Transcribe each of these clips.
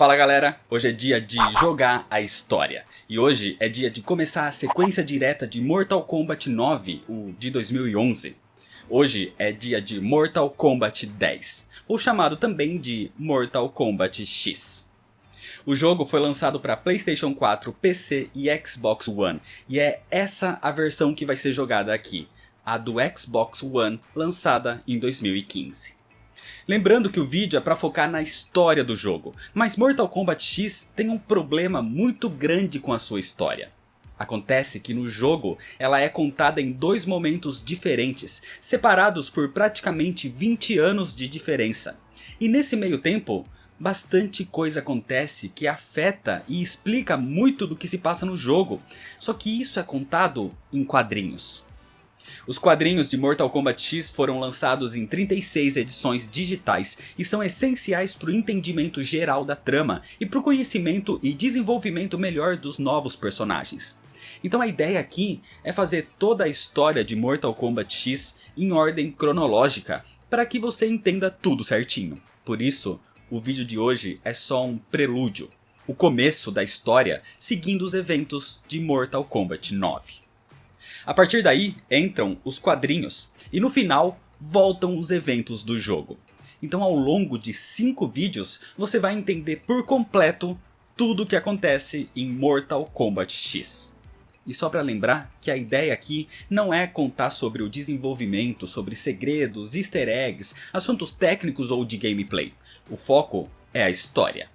Fala galera, hoje é dia de jogar a história. E hoje é dia de começar a sequência direta de Mortal Kombat 9, o de 2011. Hoje é dia de Mortal Kombat 10, ou chamado também de Mortal Kombat X. O jogo foi lançado para PlayStation 4, PC e Xbox One, e é essa a versão que vai ser jogada aqui, a do Xbox One, lançada em 2015. Lembrando que o vídeo é para focar na história do jogo, mas Mortal Kombat X tem um problema muito grande com a sua história. Acontece que no jogo ela é contada em dois momentos diferentes, separados por praticamente 20 anos de diferença. E nesse meio tempo, bastante coisa acontece que afeta e explica muito do que se passa no jogo, só que isso é contado em quadrinhos. Os quadrinhos de Mortal Kombat X foram lançados em 36 edições digitais e são essenciais para o entendimento geral da trama e para o conhecimento e desenvolvimento melhor dos novos personagens. Então a ideia aqui é fazer toda a história de Mortal Kombat X em ordem cronológica para que você entenda tudo certinho. Por isso, o vídeo de hoje é só um prelúdio, o começo da história seguindo os eventos de Mortal Kombat 9. A partir daí entram os quadrinhos e no final voltam os eventos do jogo. Então ao longo de 5 vídeos você vai entender por completo tudo o que acontece em Mortal Kombat X. E só para lembrar que a ideia aqui não é contar sobre o desenvolvimento, sobre segredos, easter eggs, assuntos técnicos ou de gameplay. O foco é a história.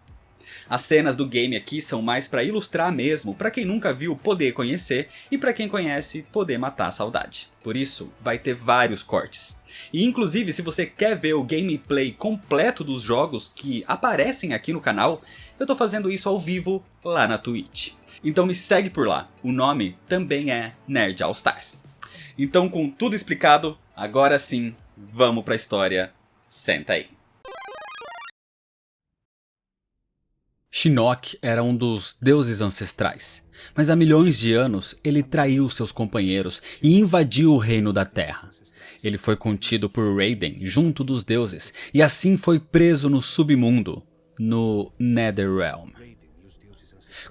As cenas do game aqui são mais para ilustrar mesmo, para quem nunca viu poder conhecer e para quem conhece poder matar a saudade. Por isso vai ter vários cortes. E inclusive se você quer ver o gameplay completo dos jogos que aparecem aqui no canal, eu tô fazendo isso ao vivo lá na Twitch. Então me segue por lá, o nome também é Nerd All Stars. Então com tudo explicado, agora sim, vamos pra história, senta aí. Shinnok era um dos deuses ancestrais, mas há milhões de anos ele traiu seus companheiros e invadiu o reino da Terra. Ele foi contido por Raiden junto dos deuses e assim foi preso no submundo, no Netherrealm.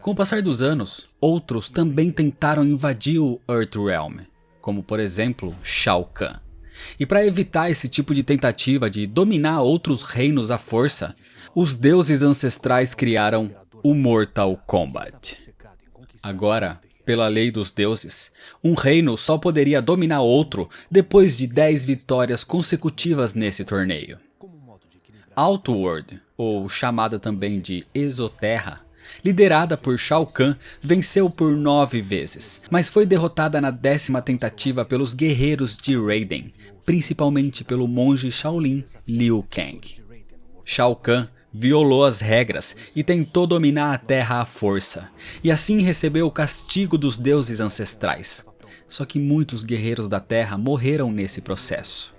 Com o passar dos anos, outros também tentaram invadir o Earthrealm, como por exemplo Shao Kahn. E para evitar esse tipo de tentativa de dominar outros reinos à força, os deuses ancestrais criaram o Mortal Kombat. Agora, pela lei dos deuses, um reino só poderia dominar outro depois de 10 vitórias consecutivas nesse torneio. Outworld, ou chamada também de Exoterra, liderada por Shao Kahn, venceu por 9 vezes, mas foi derrotada na 10ª tentativa pelos guerreiros de Raiden, principalmente pelo monge Shaolin Liu Kang. Shao Kahn violou as regras e tentou dominar a Terra à força, e assim recebeu o castigo dos deuses ancestrais. Só que muitos guerreiros da Terra morreram nesse processo.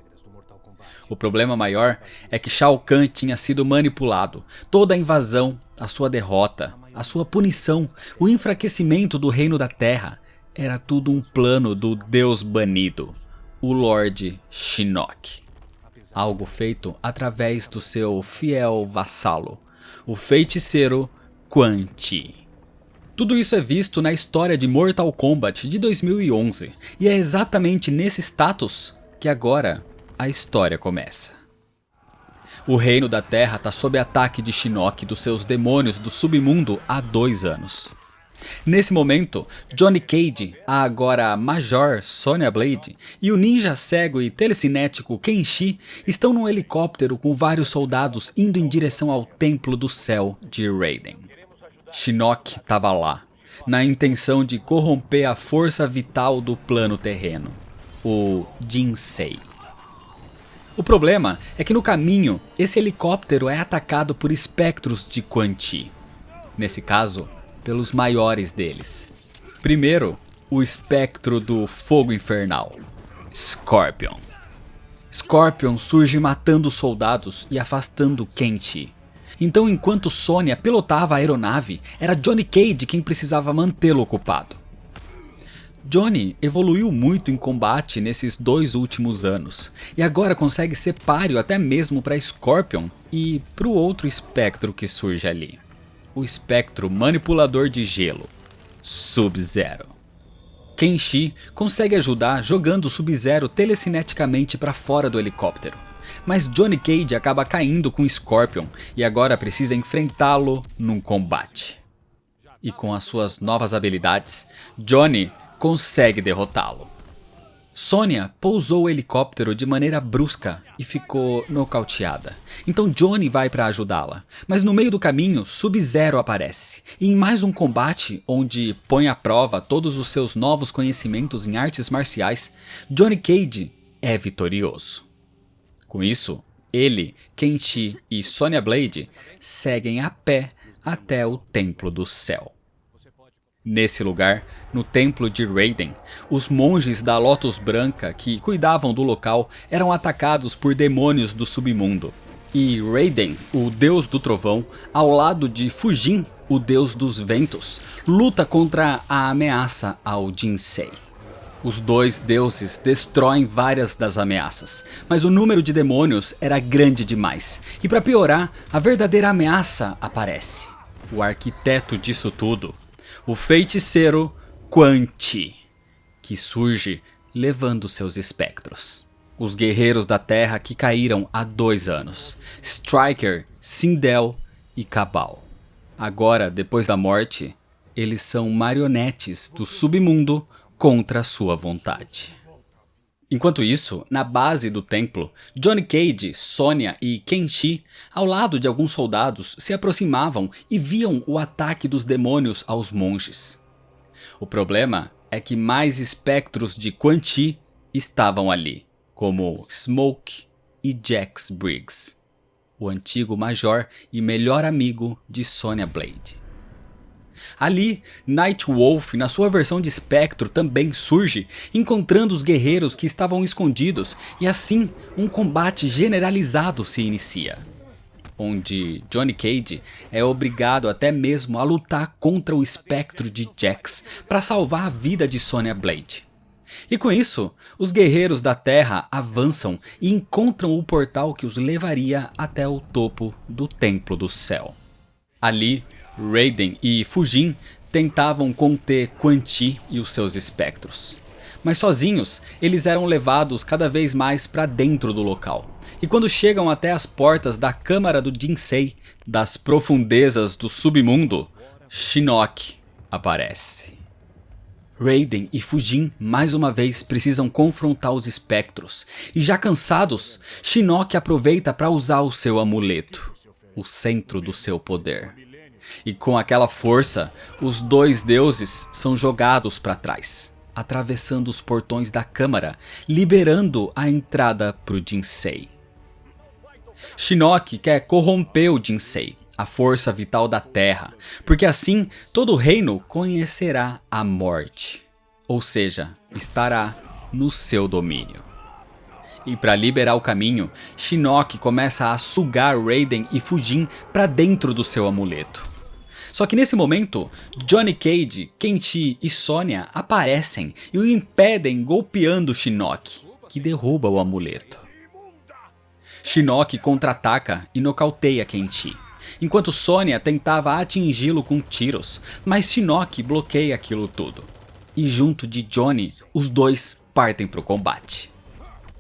O problema maior é que Shao Kahn tinha sido manipulado. Toda a invasão, a sua derrota, a sua punição, o enfraquecimento do reino da Terra, era tudo um plano do Deus banido, o Lord Shinnok. Algo feito através do seu fiel vassalo, o feiticeiro Quan Chi. Tudo isso é visto na história de Mortal Kombat de 2011, e é exatamente nesse status que agora a história começa. O reino da Terra está sob ataque de Shinnok e dos seus demônios do submundo há 2 anos. Nesse momento, Johnny Cage, a agora Major Sonya Blade, e o ninja cego e telecinético Kenshi estão num helicóptero com vários soldados indo em direção ao Templo do Céu de Raiden. Shinnok estava lá, na intenção de corromper a força vital do plano terreno, o Jinsei. O problema é que no caminho, esse helicóptero é atacado por espectros de Quan Chi. Nesse caso, pelos maiores deles. Primeiro, o espectro do fogo infernal, Scorpion. Scorpion surge matando soldados e afastando Kenshi. Então enquanto Sonya pilotava a aeronave, era Johnny Cage quem precisava mantê-lo ocupado. Johnny evoluiu muito em combate nesses 2 últimos anos, e agora consegue ser páreo até mesmo para Scorpion e para o outro espectro que surge ali. o espectro manipulador de gelo, Sub-Zero. Kenshi consegue ajudar jogando Sub-Zero telecineticamente para fora do helicóptero, mas Johnny Cage acaba caindo com Scorpion e agora precisa enfrentá-lo num combate. E com as suas novas habilidades, Johnny consegue derrotá-lo. Sonya pousou o helicóptero de maneira brusca e ficou nocauteada. Então Johnny vai para ajudá-la, mas no meio do caminho Sub-Zero aparece. E em mais um combate, onde põe à prova todos os seus novos conhecimentos em artes marciais, Johnny Cage é vitorioso. Com isso, ele, Kenshi e Sonya Blade seguem a pé até o Templo do Céu. Nesse lugar, no templo de Raiden, os monges da Lotus Branca que cuidavam do local eram atacados por demônios do submundo. E Raiden, o deus do trovão, ao lado de Fujin, o deus dos ventos, luta contra a ameaça ao Jinsei. Os dois deuses destroem várias das ameaças, mas o número de demônios era grande demais. E para piorar, a verdadeira ameaça aparece. O arquiteto disso tudo, o feiticeiro Quan Chi, que surge levando seus espectros. Os guerreiros da Terra que caíram há 2 anos, Striker, Sindel e Cabal. Agora, depois da morte, eles são marionetes do submundo contra sua vontade. Enquanto isso, na base do templo, Johnny Cage, Sonya e Kenshi, ao lado de alguns soldados, se aproximavam e viam o ataque dos demônios aos monges. O problema é que mais espectros de Quan Chi estavam ali, como Smoke e Jax Briggs, o antigo major e melhor amigo de Sonya Blade. Ali, Nightwolf, na sua versão de espectro, também surge, encontrando os guerreiros que estavam escondidos, e assim um combate generalizado se inicia, onde Johnny Cage é obrigado até mesmo a lutar contra o espectro de Jax para salvar a vida de Sonya Blade. E com isso, os guerreiros da Terra avançam e encontram o portal que os levaria até o topo do Templo do Céu. Ali, Raiden e Fujin tentavam conter Quan Chi e os seus espectros. Mas sozinhos, eles eram levados cada vez mais para dentro do local. E quando chegam até as portas da Câmara do Jinsei, das profundezas do submundo, Shinnok aparece. Raiden e Fujin mais uma vez precisam confrontar os espectros. E já cansados, Shinnok aproveita para usar o seu amuleto, o centro do seu poder. E com aquela força, os dois deuses são jogados para trás, atravessando os portões da câmara, liberando a entrada para o Jinsei. Shinnok quer corromper o Jinsei, a força vital da Terra, porque assim todo o reino conhecerá a morte, ou seja, estará no seu domínio. E para liberar o caminho, Shinnok começa a sugar Raiden e Fujin para dentro do seu amuleto. Só que nesse momento, Johnny Cage, Kenshi e Sonya aparecem e o impedem golpeando Shinnok, que derruba o amuleto. Shinnok contra-ataca e nocauteia Kenshi, enquanto Sonya tentava atingi-lo com tiros, mas Shinnok bloqueia aquilo tudo. E junto de Johnny, os dois partem para o combate.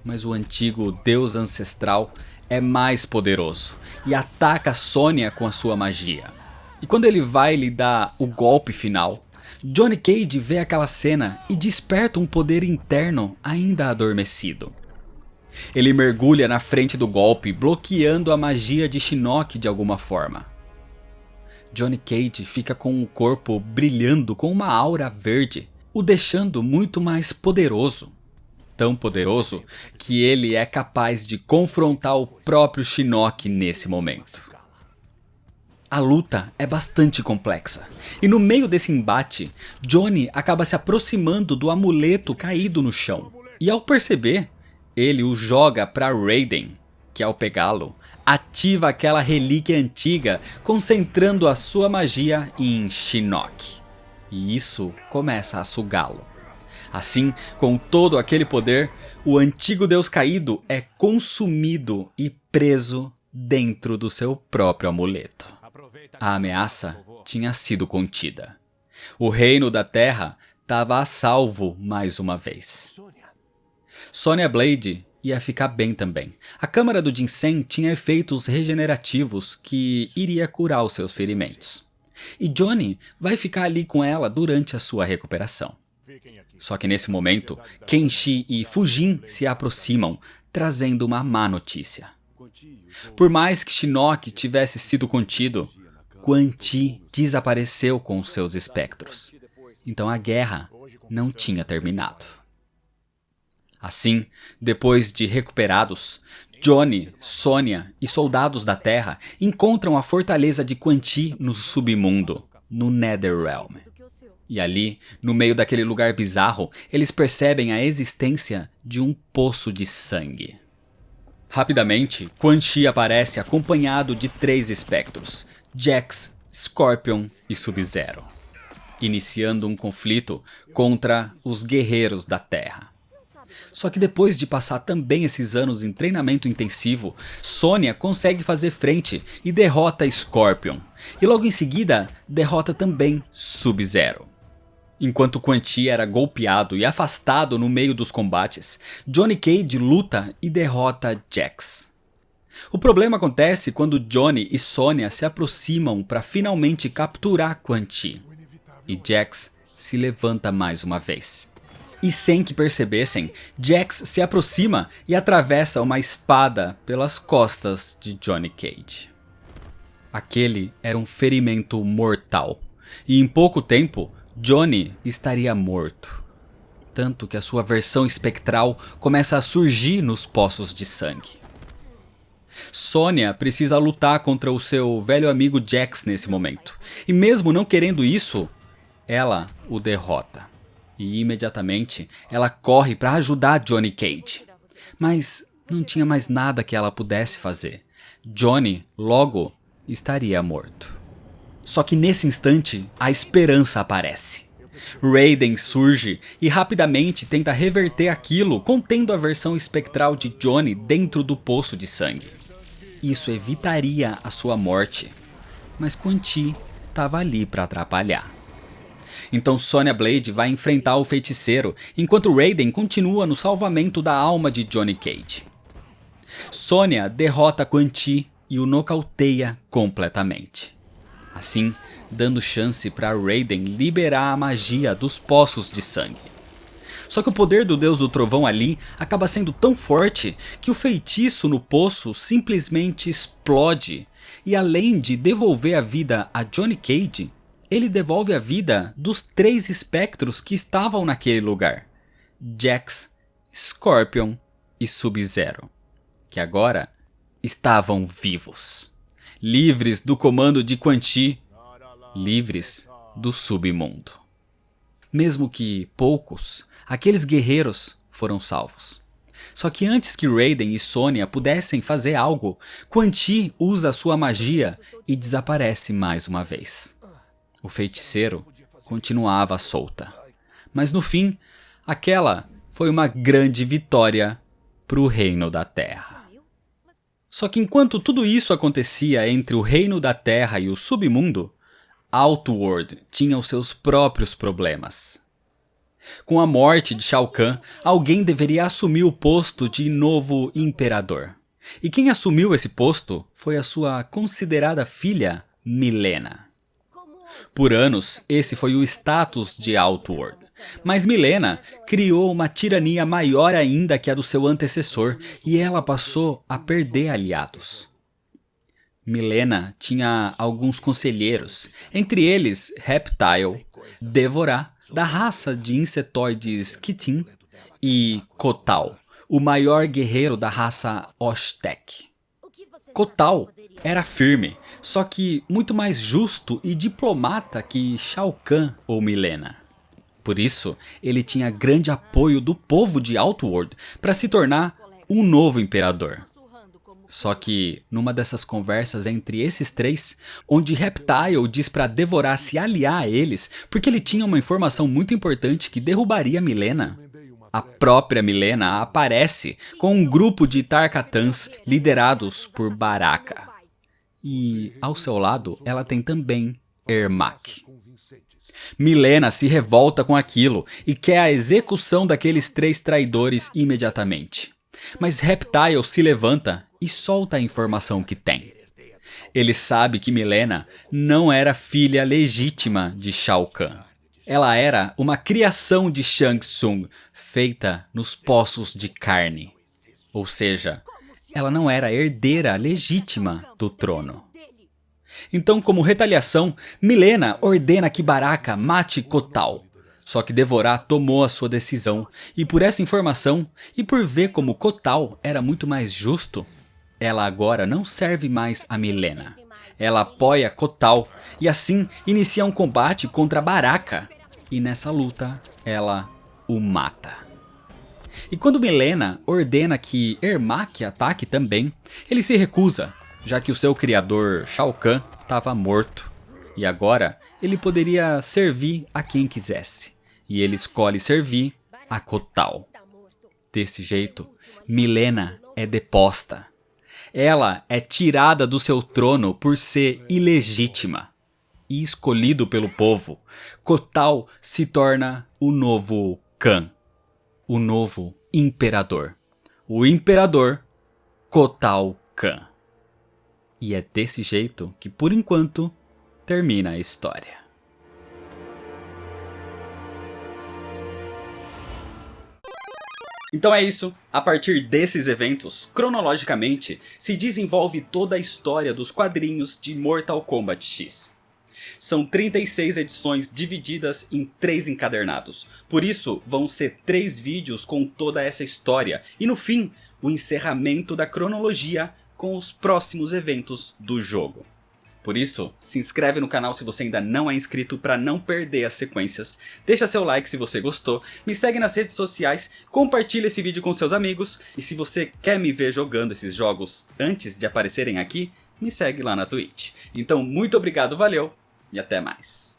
Mas o antigo deus ancestral é mais poderoso e ataca Sonya com a sua magia. E quando ele vai lhe dar o golpe final, Johnny Cage vê aquela cena e desperta um poder interno ainda adormecido. Ele mergulha na frente do golpe, bloqueando a magia de Shinnok de alguma forma. Johnny Cage fica com o corpo brilhando com uma aura verde, o deixando muito mais poderoso. Tão poderoso que ele é capaz de confrontar o próprio Shinnok nesse momento. A luta é bastante complexa, e no meio desse embate, Johnny acaba se aproximando do amuleto caído no chão. E ao perceber, ele o joga para Raiden, que ao pegá-lo, ativa aquela relíquia antiga, concentrando a sua magia em Shinnok. E isso começa a sugá-lo. Assim, com todo aquele poder, o antigo deus caído é consumido e preso dentro do seu próprio amuleto. A ameaça tinha sido contida. O reino da Terra estava a salvo mais uma vez. Sonya Blade ia ficar bem também. A câmara do ginseng tinha efeitos regenerativos que iria curar os seus ferimentos. E Johnny vai ficar ali com ela durante a sua recuperação. Só que nesse momento, Kenshi e Fujin se aproximam, trazendo uma má notícia. Por mais que Shinnok tivesse sido contido, Quan Chi desapareceu com os seus espectros. Então a guerra não tinha terminado. Assim, depois de recuperados, Johnny, Sonya e soldados da Terra encontram a fortaleza de Quan Chi no submundo, no Netherrealm. E ali, no meio daquele lugar bizarro, eles percebem a existência de um poço de sangue. Rapidamente, Quan Chi aparece acompanhado de 3 espectros, Jax, Scorpion e Sub-Zero, iniciando um conflito contra os guerreiros da Terra. Só que depois de passar também esses anos em treinamento intensivo, Sonya consegue fazer frente e derrota Scorpion, e logo em seguida derrota também Sub-Zero. Enquanto Quan Chi era golpeado e afastado no meio dos combates, Johnny Cage luta e derrota Jax. O problema acontece quando Johnny e Sonya se aproximam para finalmente capturar Quan Chi, e Jax se levanta mais uma vez. E sem que percebessem, Jax se aproxima e atravessa uma espada pelas costas de Johnny Cage. Aquele era um ferimento mortal, e em pouco tempo, Johnny estaria morto. Tanto que a sua versão espectral começa a surgir nos poços de sangue. Sonya precisa lutar contra o seu velho amigo Jax nesse momento, e mesmo não querendo isso, ela o derrota. E imediatamente ela corre para ajudar Johnny Cage. Mas não tinha mais nada que ela pudesse fazer. Johnny, logo, estaria morto. Só que nesse instante, a esperança aparece. Raiden surge e rapidamente tenta reverter aquilo, contendo a versão espectral de Johnny dentro do poço de sangue. Isso evitaria a sua morte, mas Quan Chi estava ali para atrapalhar. Então Sonya Blade vai enfrentar o feiticeiro, enquanto Raiden continua no salvamento da alma de Johnny Cage. Sonya derrota Quan Chi e o nocauteia completamente. Assim, dando chance para Raiden liberar a magia dos poços de sangue. Só que o poder do Deus do Trovão ali acaba sendo tão forte que o feitiço no poço simplesmente explode. E além de devolver a vida a Johnny Cage, ele devolve a vida dos 3 espectros que estavam naquele lugar. Jax, Scorpion e Sub-Zero, que agora estavam vivos. Livres do comando de Quan Chi, livres do submundo. Mesmo que poucos, aqueles guerreiros foram salvos. Só que antes que Raiden e Sonya pudessem fazer algo, Quan Chi usa sua magia e desaparece mais uma vez. O feiticeiro continuava solta. Mas no fim, aquela foi uma grande vitória para o Reino da Terra. Só que enquanto tudo isso acontecia entre o Reino da Terra e o submundo, Outworld tinha os seus próprios problemas. Com a morte de Shao Kahn, alguém deveria assumir o posto de novo imperador. E quem assumiu esse posto foi a sua considerada filha, Mileena. Por anos, esse foi o status de Outworld. Mas Mileena criou uma tirania maior ainda que a do seu antecessor, e ela passou a perder aliados. Mileena tinha alguns conselheiros, entre eles Reptile, Devorah, da raça de insetoides Kitin, e Kotal, o maior guerreiro da raça Oshtek. Kotal era firme, só que muito mais justo e diplomata que Shao Kahn ou Mileena. Por isso, ele tinha grande apoio do povo de Outworld para se tornar um novo imperador. Só que, numa dessas conversas entre esses 3, onde Reptile diz para Devorah se aliar a eles, porque ele tinha uma informação muito importante que derrubaria Mileena, a própria Mileena aparece com um grupo de Tarkatans liderados por Baraka. E, ao seu lado, ela tem também Ermac. Milena se revolta com aquilo e quer a execução daqueles 3 traidores imediatamente. Mas Reptile se levanta e solta a informação que tem. Ele sabe que Milena não era filha legítima de Shao Kahn. Ela era uma criação de Shang Tsung, feita nos poços de carne. Ou seja, ela não era herdeira legítima do trono. Então, como retaliação, Milena ordena que Baraka mate Kotal. Só que Devorah tomou a sua decisão, e por essa informação, e por ver como Kotal era muito mais justo, ela agora não serve mais a Milena. Ela apoia Kotal, e assim inicia um combate contra Baraka. E nessa luta, ela o mata. E quando Milena ordena que Ermac ataque também, ele se recusa, já que o seu criador, Shao Kahn, estava morto. E agora, ele poderia servir a quem quisesse. E ele escolhe servir a Kotal. Desse jeito, Milena é deposta. Ela é tirada do seu trono por ser ilegítima. E escolhido pelo povo, Kotal se torna o novo Kahn. O novo imperador. O imperador Kotal Kahn. E é desse jeito que, por enquanto, termina a história. Então é isso. A partir desses eventos, cronologicamente, se desenvolve toda a história dos quadrinhos de Mortal Kombat X. São 36 edições divididas em 3 encadernados. Por isso, vão ser 3 vídeos com toda essa história. E no fim, o encerramento da cronologia com os próximos eventos do jogo. Por isso, se inscreve no canal se você ainda não é inscrito para não perder as sequências. Deixa seu like se você gostou, me segue nas redes sociais, compartilha esse vídeo com seus amigos. E se você quer me ver jogando esses jogos antes de aparecerem aqui, me segue lá na Twitch. Então, muito obrigado, valeu! E até mais.